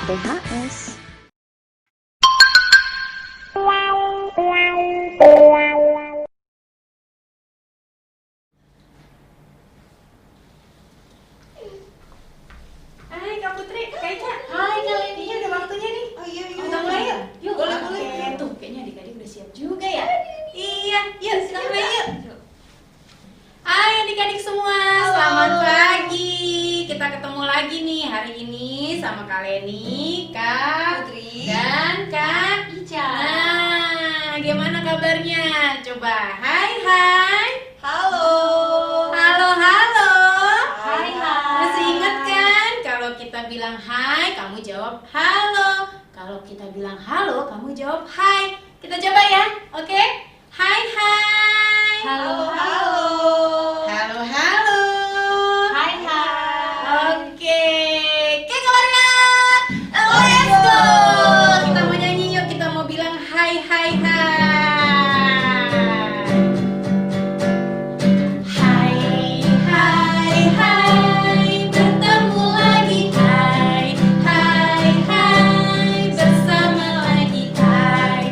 THS. Hai Kak Putri, Kak Ica. Hai Kak Leni, udah waktunya nih. Oh iya, Kita mulai yuk. Yuk, boleh. Tuh, kayaknya adik-adik udah siap juga ya. Iya, yuk kita mulai yuk. Hai adik-adik semua, selamat pagi. Kita ketemu lagi nih hari ini sama Kak Leni, Kak Putri, dan Kak Ica. Nah, gimana kabarnya? Coba, hai. halo. Halo. Hai. Masih ingat kan? Kalau kita bilang hai, kamu jawab halo. Kalau kita bilang halo, kamu jawab hai. Kita coba ya, oke? Hai. Halo. Halo. Hai. Oke, keluarga. Let's go. Kita mau nyanyi yuk, kita mau bilang hai. Hai, bertemu lagi. Hai, bersama lagi. Hai,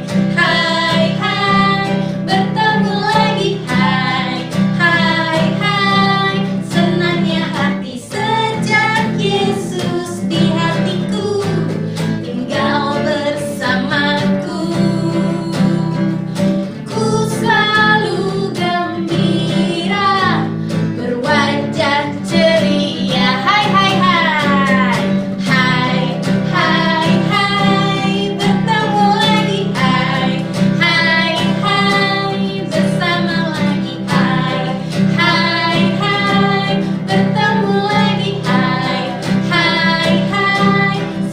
bertemu lagi. Hai, senangnya hati sejak Yesus di hatiku tinggal bersamaku. Ku selalu gembira, berwajah ceria. Hai, bertemu lagi. Hai, bersama lagi. Hai, bertemu lagi. Hai,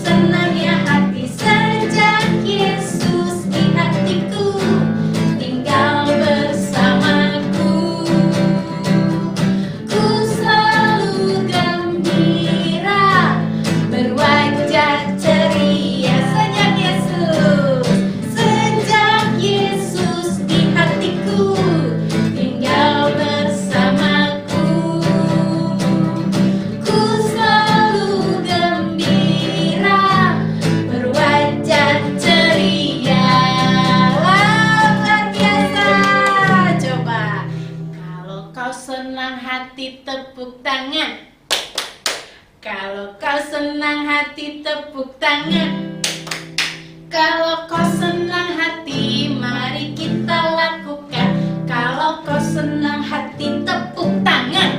senangnya hati sejak Yesus di hatiku tinggal bersamaku. Ku selalu gembira, berwajah ceria sejak Yesus di hatiku tinggal bersamaku. Ku selalu gembira, berwajah ceria. Luar biasa. Coba, kalau kau senang hati tepuk tangan. Kalau kau senang hati tepuk tangan. Kalau kau senang hati, mari kita lakukan. Kalau kau senang hati tepuk tangan.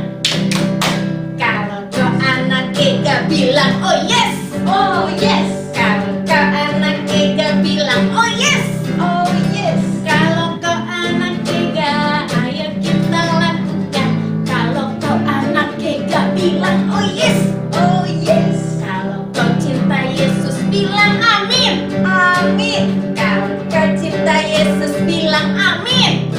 Kalau kau anak Ega bilang oh yes. Kalau kau anak Ega bilang oh yes. Kalau kau anak Ega, ayo kita lakukan. Kalau kau anak Ega bilang oh yes. Kalau kau cinta Yesus bilang amin. Kalau kau cinta Yesus bilang amin.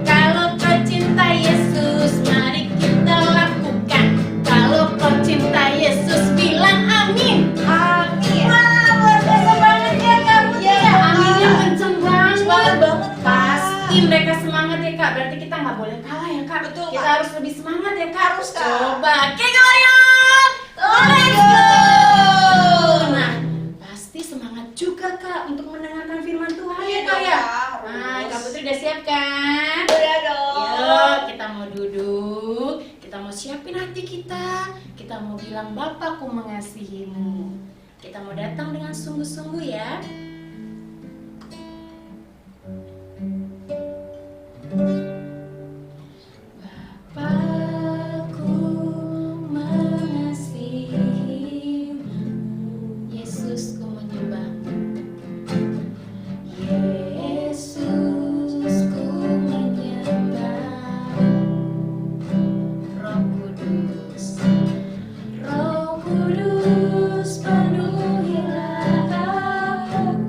Kalau kau cinta Yesus, mari kita lakukan. Kalau kau cinta Yesus bilang amin. Wah, luar biasa banget ya Kak Putri ya. Aminnya kenceng banget. Pasti mereka semangat ya Kak. Berarti kita nggak boleh kalah ya Kak. Betul, Kita Kak. harus lebih semangat ya Kak. Harus, Kak. Coba, Kegorian, let's go. Nah, pasti semangat juga Kak untuk mendengarkan firman Tuhan ya Kak ya. Nah, Kak Putri udah siap kan? Yuk, kita mau duduk, kita mau siapin hati kita. Kita mau bilang Bapakku mengasihimu. Kita mau datang dengan sungguh-sungguh ya. Bapakku mengasihimu. Yesus, ku menyembahmu. Yesus, ku menyembahmu. Roh Kudus, penuhilah aku.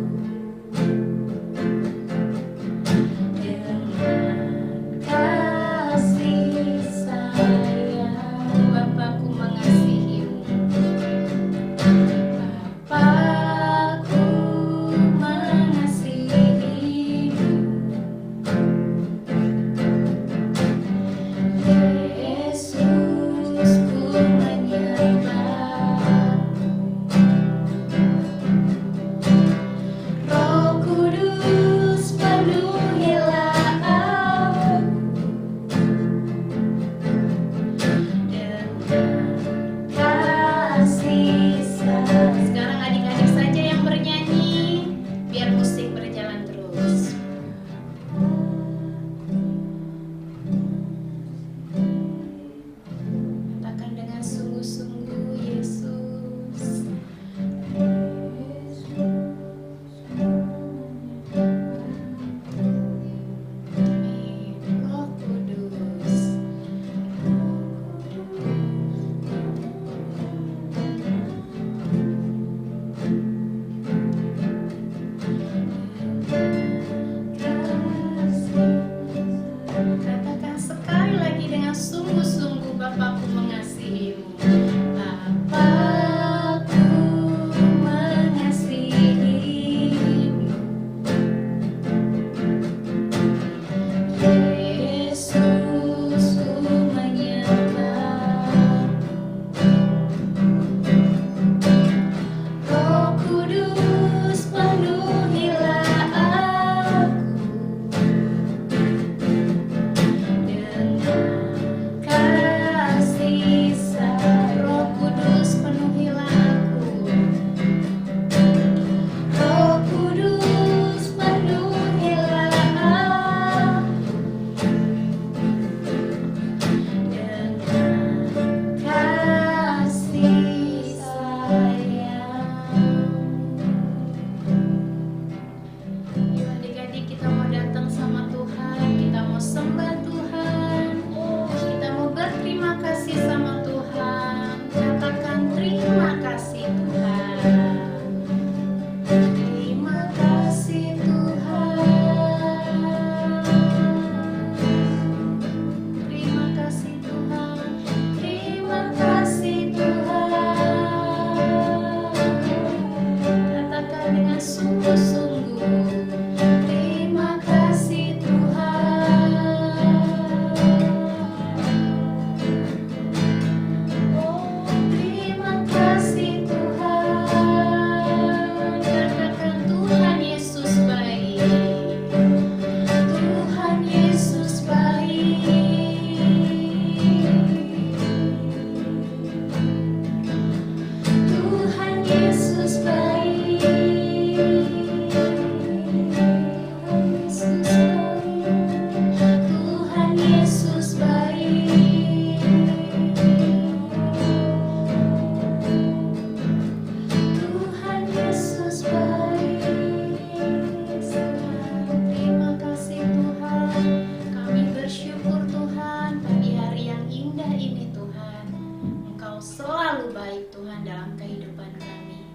Engkau selalu baik Tuhan dalam kehidupan kami.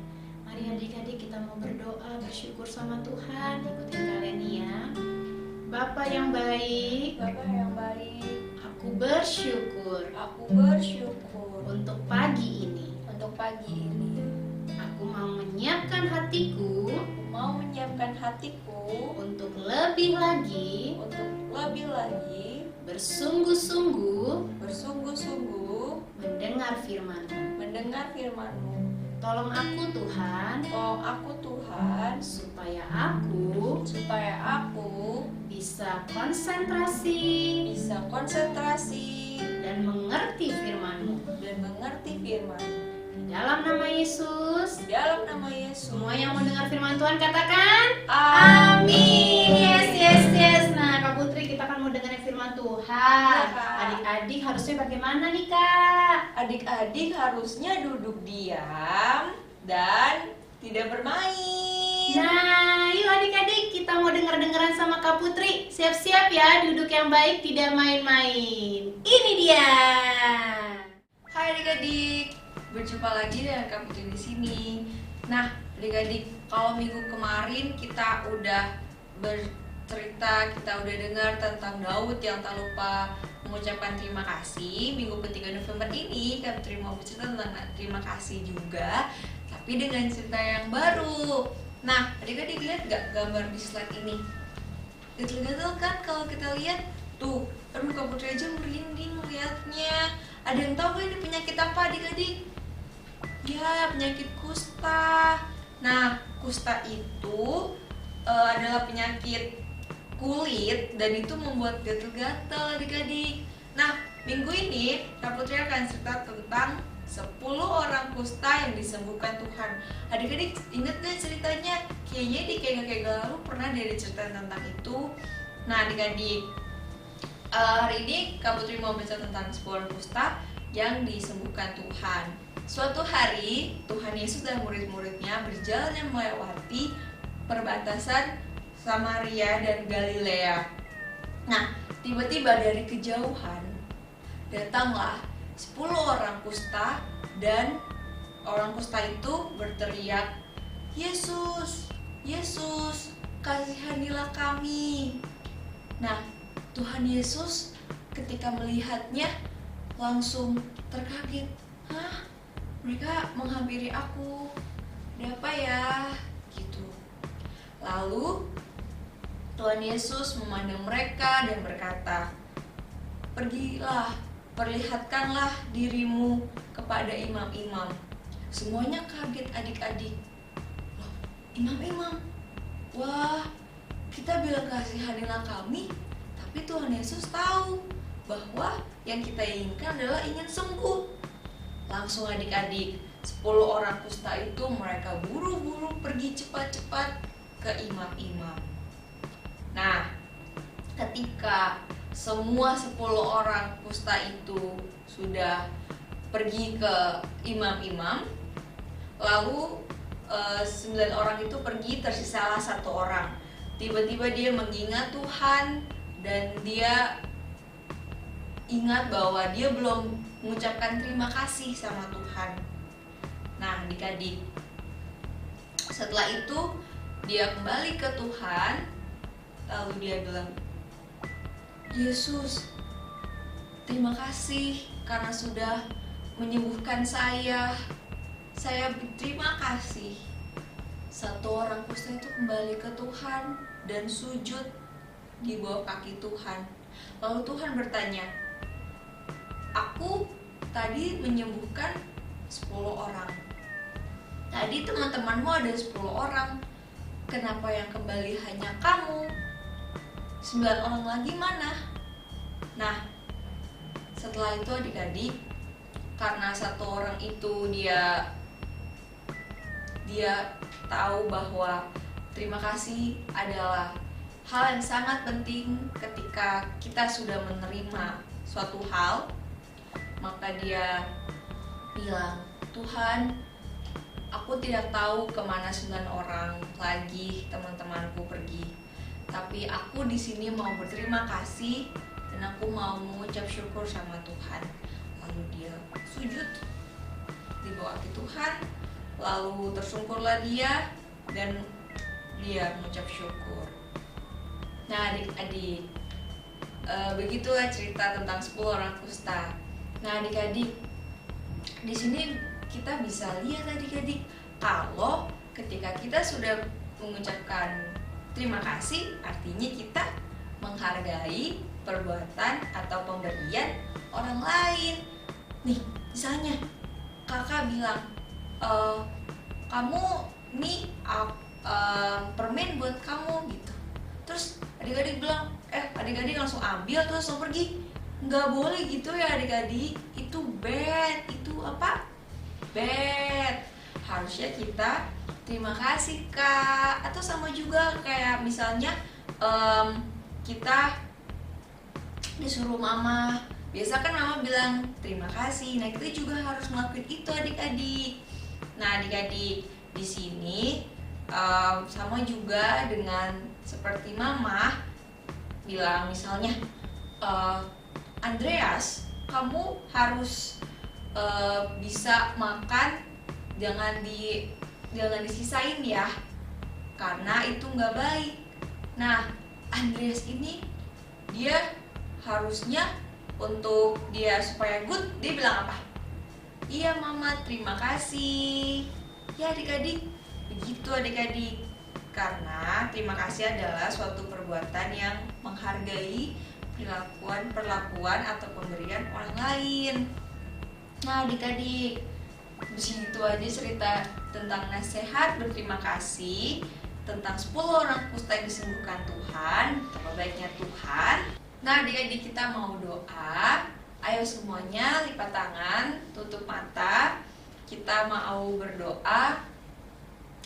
Mari adik-adik kita mau berdoa, bersyukur sama Tuhan. Ikutin kalian ya. Bapa yang baik, aku bersyukur untuk pagi ini. Aku mau menyiapkan hatiku untuk lebih lagi bersungguh-sungguh mendengar firman-Mu. Tolong aku Tuhan, supaya aku bisa konsentrasi dan mengerti firman-Mu. Di dalam nama Yesus, semua yang mendengar firman Tuhan katakan amin. Yes. Nah, Kak Putri, kita kan mau dengerin firman Tuhan. Ya, Kak. Adik-adik harusnya bagaimana nih, Kak? Adik-adik harusnya duduk diam dan tidak bermain. Nah, yuk adik-adik, kita mau denger-dengeran sama Kak Putri. Siap-siap ya, duduk yang baik, tidak main-main. Ini dia. Hai adik-adik, berjumpa lagi dengan Kak Putri di sini. Nah, adik-adik, kalau minggu kemarin kita udah bercerita, kita udah dengar tentang Daud yang tak lupa mengucapkan terima kasih. Minggu ketiga November ini Kak Putri mau bercerita tentang terima kasih juga, tapi dengan cerita yang baru. Nah, adik-adik lihat gak gambar di slide ini? Gatel-gatel kan kalau kita lihat tuh. Aduh, Kak Putri aja merinding melihatnya. Ada yang tahu gak ini penyakit apa adik-adik? Ya, penyakit kusta. Nah, kusta itu adalah penyakit kulit dan itu membuat gatal-gatal adik-adik. Nah, minggu ini Kak Putri akan cerita tentang 10 orang kusta yang disembuhkan Tuhan. Adik-adik inget gak ceritanya? Kayaknya di kayak lalu pernah dia diceritain tentang itu. Nah, adik-adik, hari ini Kak Putri mau baca tentang 10 orang kusta yang disembuhkan Tuhan. Suatu hari Tuhan Yesus dan murid-muridnya berjalan melewati perbatasan Samaria dan Galilea. Nah, tiba-tiba dari kejauhan datanglah 10 orang kusta, dan orang kusta itu berteriak, Yesus, Yesus, kasihanilah kami. Nah, Tuhan Yesus ketika melihatnya langsung terkaget. Hah? Mereka menghampiri aku. Ada apa ya? Gitu. Lalu Tuhan Yesus memandang mereka dan berkata, pergilah, perlihatkanlah dirimu kepada imam-imam. Semuanya kaget adik-adik. Loh, imam-imam? Wah, kita bilang kasihanilah kami, tapi Tuhan Yesus tahu bahwa yang kita inginkan adalah ingin sembuh. Langsung adik-adik, 10 orang kusta itu mereka buru-buru pergi cepat-cepat ke imam-imam. Nah, ketika semua 10 orang kusta itu sudah pergi ke imam-imam, lalu 9 orang itu pergi, tersisalah 1 orang. Tiba-tiba dia mengingat Tuhan dan dia ingat bahwa dia belum mengucapkan terima kasih sama Tuhan. Nah, adik-adik, setelah itu dia kembali ke Tuhan, lalu dia bilang, Yesus, terima kasih karena sudah menyembuhkan saya. Saya berterima kasih. 1 orang kusta itu kembali ke Tuhan dan sujud di bawah kaki Tuhan. Lalu Tuhan bertanya, aku tadi menyembuhkan 10 orang. Tadi teman-temanmu ada 10 orang. Kenapa yang kembali hanya kamu? 9 orang lagi mana? Nah, setelah itu adik-adik, karena 1 orang itu dia tahu bahwa terima kasih adalah hal yang sangat penting ketika kita sudah menerima suatu hal, maka dia bilang, Tuhan, aku tidak tahu kemana 9 orang lagi teman-temanku pergi, tapi aku di sini mau berterima kasih dan aku mau mengucap syukur sama Tuhan. Lalu dia sujud dibawa ke Tuhan, lalu tersungkurlah dia dan dia mengucap syukur. Nah adik-adik, begitulah cerita tentang 10 orang kusta. Nah adik-adik, di sini kita bisa lihat adik-adik, kalau ketika kita sudah mengucapkan terima kasih, artinya kita menghargai perbuatan atau pemberian orang lain. Nih, misalnya kakak bilang, kamu nih permen buat kamu gitu. Terus adik-adik bilang, adik-adik langsung ambil terus langsung pergi. Nggak boleh gitu ya adik-adik, itu bad. Itu apa? Bad. Harusnya kita terima kasih kak. Atau sama juga kayak misalnya kita disuruh mama, biasa kan mama bilang terima kasih. Nah kita juga harus ngelakuin itu adik-adik. Nah adik-adik, di sini sama juga dengan seperti mama bilang, misalnya Andreas, kamu harus bisa makan, jangan disisain ya, karena itu nggak baik. Nah Andreas ini dia harusnya untuk dia supaya good, dia bilang apa? Iya mama, terima kasih. Ya adik-adik, begitu adik-adik. Karena terima kasih adalah suatu perbuatan yang menghargai perlakuan atau pemberian orang lain. Nah adik-adik, begitu aja cerita tentang nasihat berterima kasih, tentang 10 orang kusta yang disembuhkan Tuhan, betapa baiknya Tuhan. Nah adik-adik, kita mau doa. Ayo semuanya lipat tangan, tutup mata. Kita mau berdoa.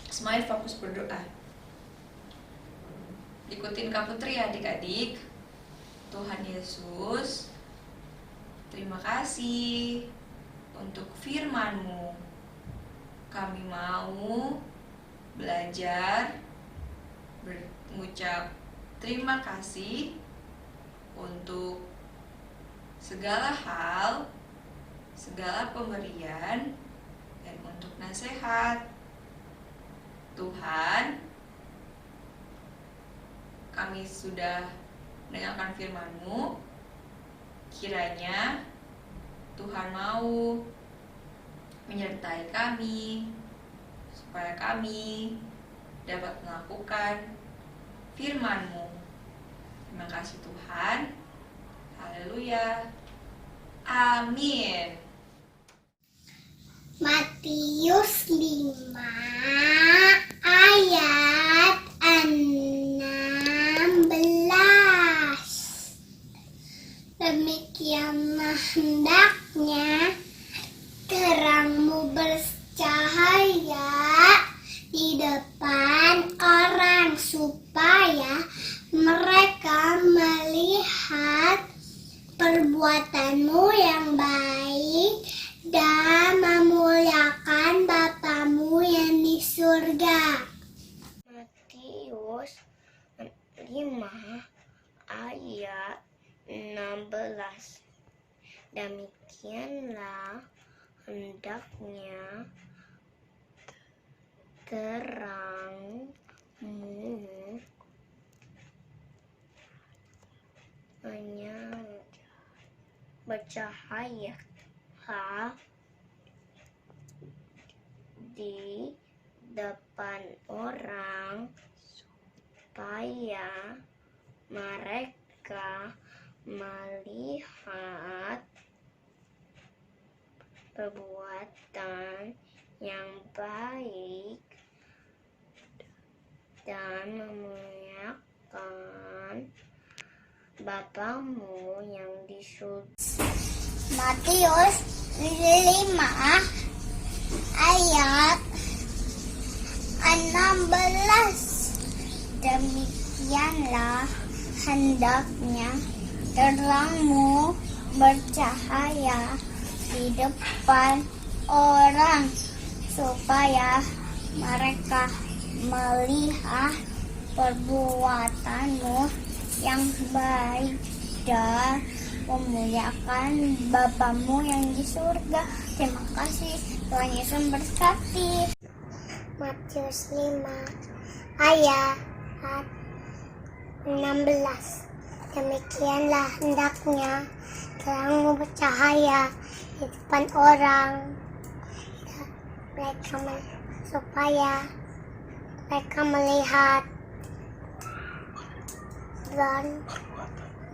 Semuanya fokus berdoa. Ikutin Kak Putri ya adik-adik. Tuhan Yesus, terima kasih untuk firman-Mu. Kami mau belajar mengucap terima kasih untuk segala hal, segala pemberian, dan untuk nasihat. Tuhan, kami sudah mendengarkan firman-Mu. Kiranya Tuhan mau menyertai kami, supaya kami dapat melakukan firman-Mu. Terima kasih Tuhan. Haleluya. Amin. Matius 5 ayat 16. Demikianlah hendaknya terangmu bercahaya di depan orang, supaya mereka melihat perbuatanmu yang baik dan memuliakan Bapamu yang di surga. Matius 5 ayat 16. Demikianlah hendaknya terangmu bercahaya di depan orang, supaya mereka melihat perbuatan yang baik dan memuliakan Bapamu yang di surga. Matius 5 ayat 16. Demikianlah hendaknya terangmu bercahaya di depan orang, supaya mereka melihat perbuatanmu yang baik dan memuliakan Bapamu yang di surga. Terima kasih, Tuhan Yesus berkati. Matius 5 ayat 16. Demikianlah hendaknya terangmu bercahaya di depan orang, supaya mereka melihat dan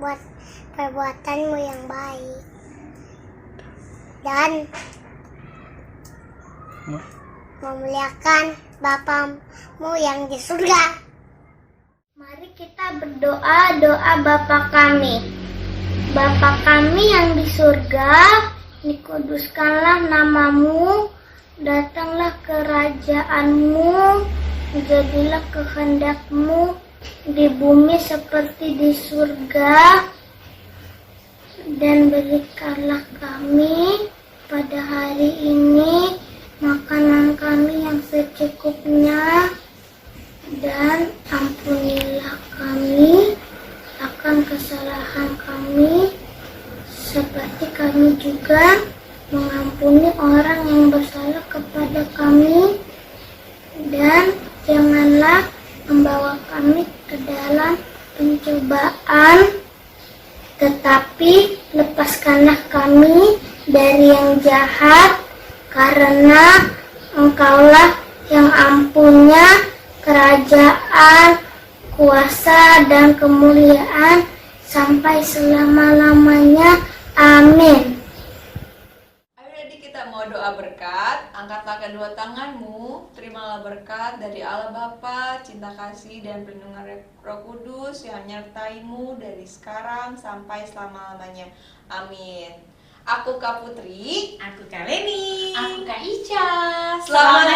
buat perbuatanmu yang baik dan memuliakan Bapamu yang di surga. Mari kita berdoa doa Bapa kami. Bapa kami yang di surga, dikuduskanlah namamu, datanglah kerajaanmu, jadilah kehendakmu di bumi seperti di surga, dan berikanlah kami pada hari ini makanan kami yang secukupnya, dan ampunilah kami akan kesalahan kami seperti kami juga mengampuni orang yang bersalah kepada kami, dan janganlah membawa kami ke dalam pencobaan, tetapi lepaskanlah kami dari yang jahat, karena Engkaulah yang ampunya kerajaan, kuasa, dan kemuliaan sampai selama-lamanya. Amin. Ayo adik, kita mau doa berkat. Angkatlah kedua tanganmu, terimalah berkat dari Allah Bapa, cinta kasih dan perlindungan Roh Kudus yang menyertaimu dari sekarang sampai selama-lamanya. Amin. Aku Kak Putri. Aku Kak Leni. Aku Kak Ica. Selamat